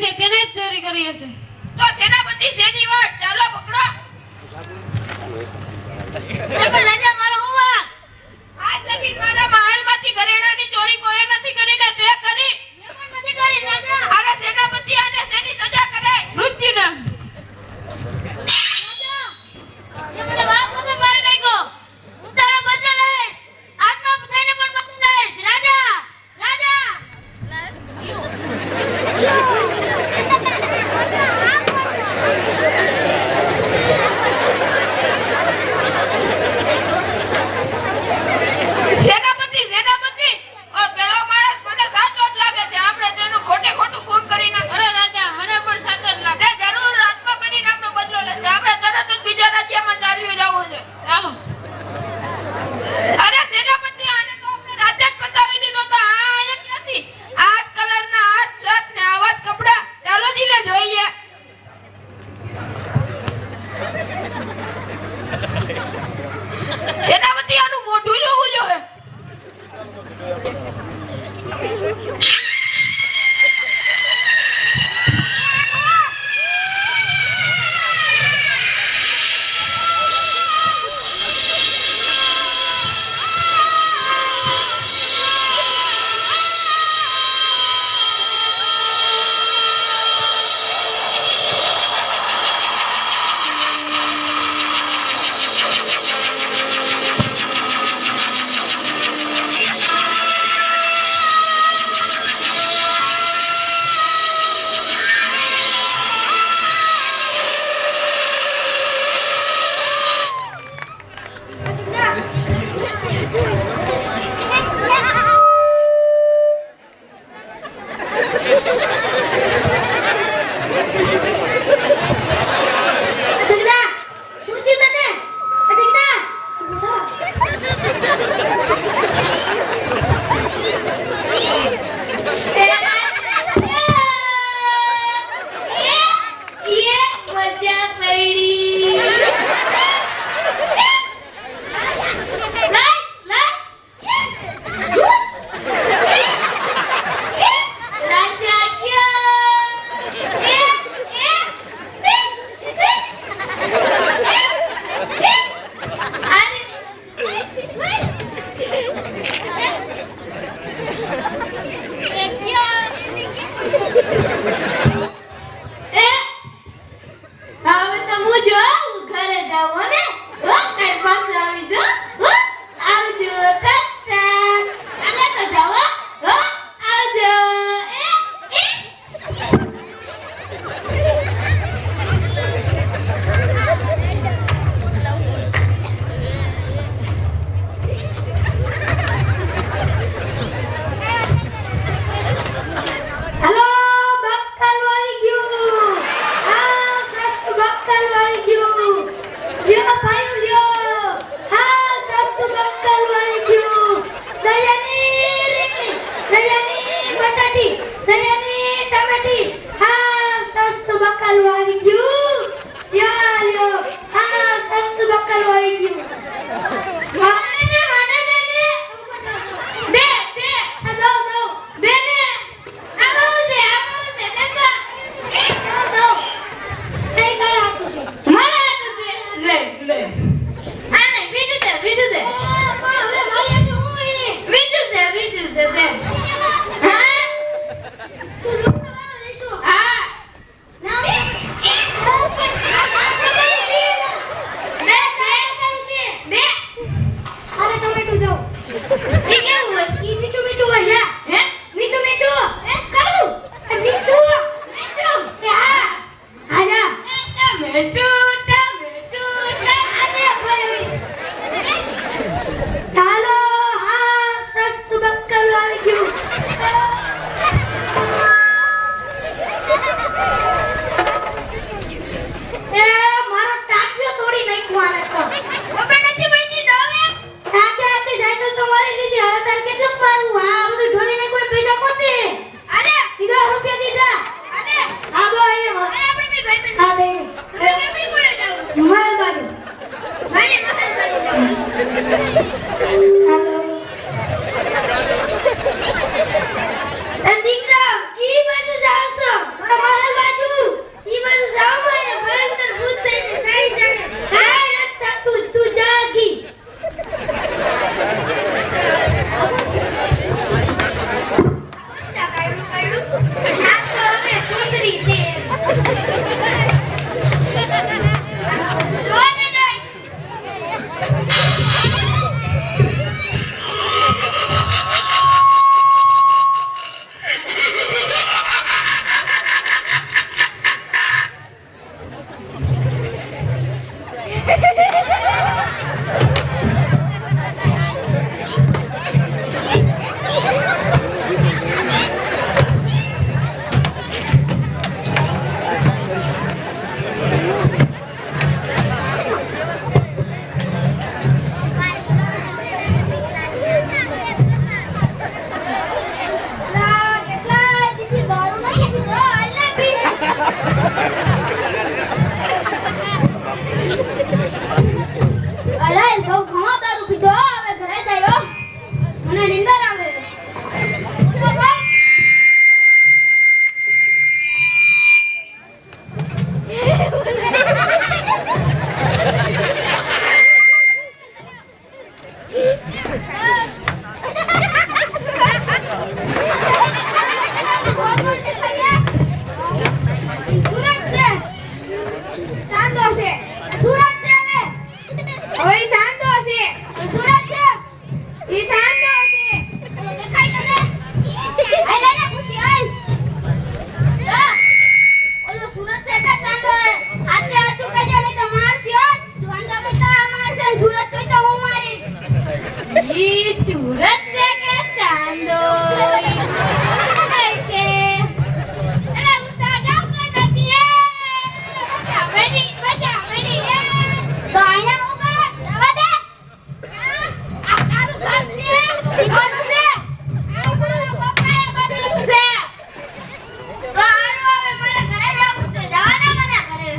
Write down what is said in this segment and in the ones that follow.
છે તેને જ ચોરી કરી હશે. તો સેનાપતિ શેની વાત? ચાલો પકડો. પણ રાજા મારો હું વાત? આજ લગી મારા મહેલમાંથી ઘરેણાની ચોરી કોઈ નથી કરી ને તે કરી. મેં પણ નથી કરી રાજા. અરે સેનાપતિ આને શેની સજા કરે? મૃત્યુદંડ. તે મને બાપ વગર મારી નાખ્યો. હું તારો બદલો લઈશ. આત્મા થઈને પણ બદલો લઈશ. રાજા રાજા સેનાપતિ સેનાપતિ ઓ પેલો માણસ મને સાચો જ લાગે છે. આપણે તેનું ખોટે ખોટું ખૂન કરી નાખ. અરે રાજા મને પણ સાચો જ લાગે. તે જરૂર આત્મા બનીને આપણો બદલો લેશે. આપણે તરત જ બીજા રાજ્યમાં ચાલ્યું જવું છે. ચાલો. અરે સેનાપતિ આને તો આપણે રાતે જ પતાવી દીધો તો આ અહીંયા ક્યાંથી? આ જ કલરના આ જ શર્ટ ને આવા જ કપડા. ચાલો જીલે જોઈએ. સેનાપતિ આનું મોઢું જોવું જોઈએ. સાયકલ તો મારી દીધી. ઈ ચૂરત છે કે ચાંદો કે એલા ઉતા ગામ નથી બજા મેની તો આયા હું કરો જવા દે આ તારું ઘર છે દીવાનું છે આ મારા પપ્પાએ બદલ્યું છે તો હારું હવે મારે ઘરે જવું છે જવા દે મને ઘરે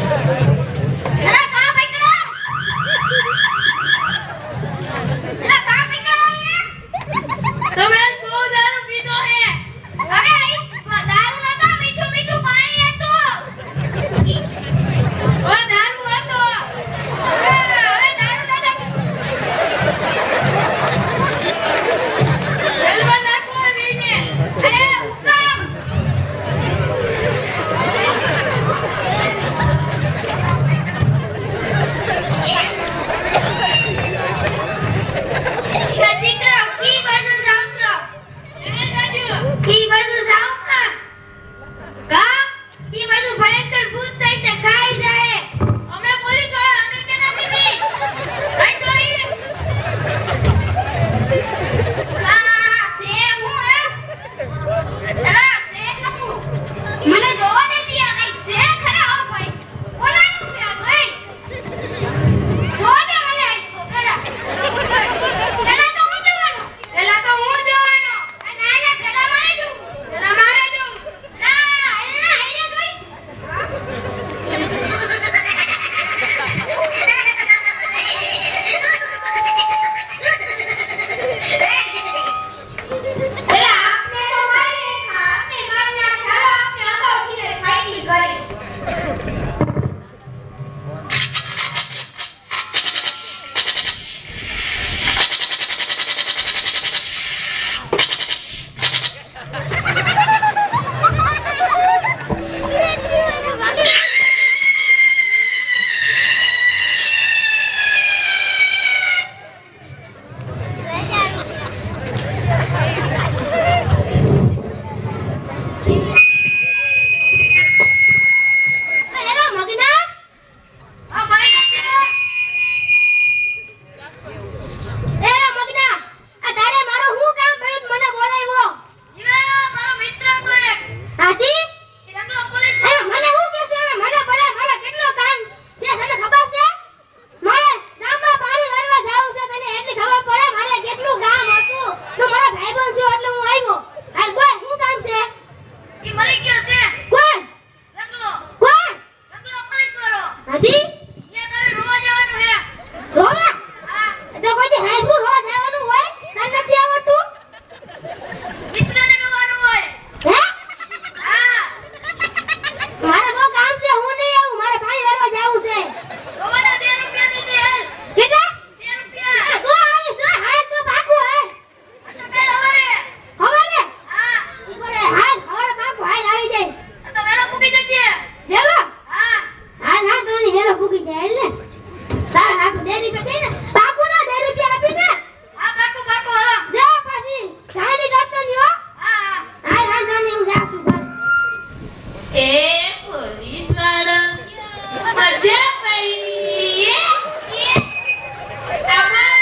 એલા કા પકડા એલા કા પકડા તમે બહુ દારૂ પીધો હે અરે આઈ દારૂ નતો મીઠું મીઠું પાણી હતું ઓ દારૂ હતો હવે દારૂ નતો રેલમાં નાખો ને બેને અરે હુકમ દીકરા કી બાજુ જાવશો એને કાજુ કી બાજુ જાવ કા કી બાજુ ભયંકર ભૂત થઈ છે ખાઈ જાય અમે પોલીસ વાળા અમે કે નથી બી કઈ કરી આ સે હું હે એલા સે નકુ મને જોવા દે દિયા કઈક સે ખરા હો ભાઈ કોનાનું છે આ ભાઈ જોવા દે મને આઈ તો પેલા પેલા તો હું જોવાનો અને આને પેલા મારે દઉં પેલા મારે દઉં ના આઈને દોઈ પેલા આપને તો મારી રેખા આપને મારના સારો આપને અગાઉથી રે ફાઈટિંગ કરી એલા મગના આ ભાઈ એલા મગના આ તારે મારો હું કામ પડ્યું મને બોલાવ્યો મારો મિત્ર તો એક આથી રંગલો પોલીસ એ મને હું કહેશે હવે મને બોલે મારે કેટલો કામ છે તને ખબર છે મારે ગામમાં પાણી ભરવા જાવું છે તને એટલી ખબર પડે મારે કેટલું કામ હતું તો મારા ભાઈબંધ છે એટલે હું આવ્યો આ બોલ શું કામ છે ઈ મરી ગયો છે કોણ રંગલો કોણ પોલીસ વાળો આથી ન્યા તારે રોવા જવાનું હે રોવા હા તો કોઈ હાઈબ્રુ રોવા જવાનું હોય તને નથી આવડતું મિત્રને રોવાનું હોય હે હા મારે બહુ કામ છે હું નહીં આવું મારે પાણી ભરવા જાવું છે રોવાના 2 રૂપિયા દીધી હાલ કેટલા 2 રૂપિયા અરે તો આવીશ હો, હાલ તો પાકું હાલ આ તો કાલ હવારે હવારે હા ઉપરે હાલ હવારે પાકું હાલ આવી જઈશ આ તો વેલા પૂકી જજે વેલો હા હાલ ના તો ની વેલો ફૂકી જાય ને તારા હાથ 2 રૂપિયા દે ને પાકું ના 2 રૂપિયા આપી દે હા બાકુ બાકુ હાલો જા પછી ઠાણી કરતો ની હો હા હાલ હાલ જાને હું જાશું ઘરે એ પોલીસ વાળો મજા પડી આમાં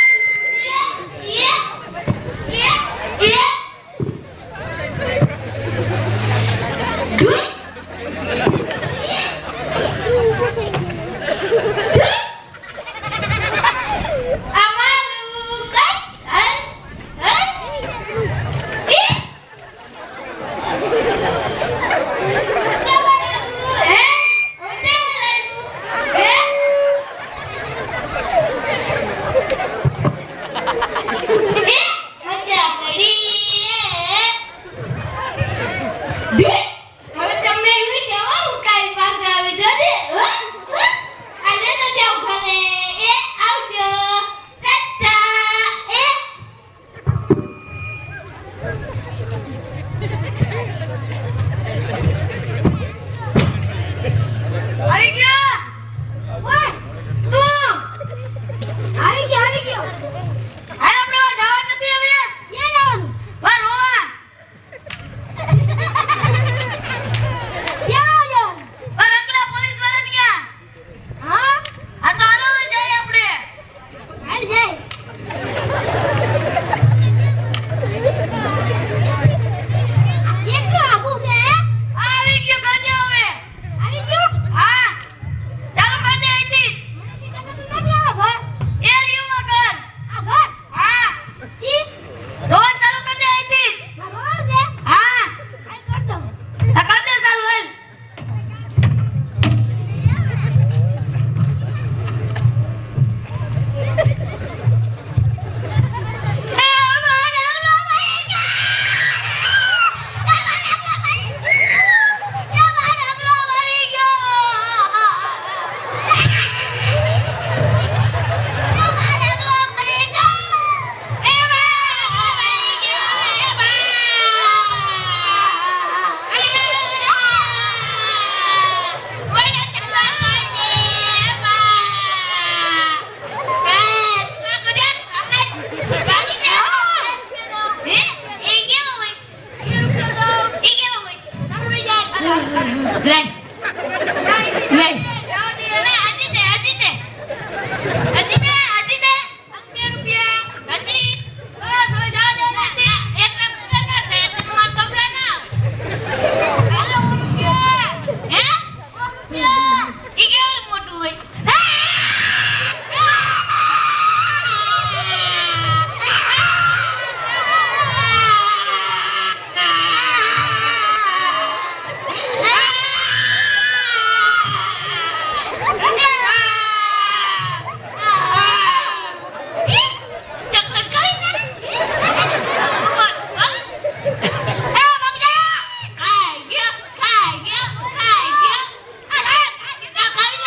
અમારું કઈ હે લે લે ને હજી દે હજી દે હજી દે હજી દે 2 રૂપિયા હજી બસ હવે જા દે એટલા બધા ના દે એટલે માર કપડા ના આવે 1 રૂપિયા હે 1 રૂપિયા ઈ કેવું મોટું હોય ચોકલેટ ખાઈ ને ખાઈ ગયો ખાઈ ગયો ખાઈ ગયો અરે ખાઈ જા ખાઈ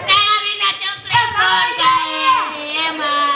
તારા વિના ચોકલેટ કોણ ખાય એમાં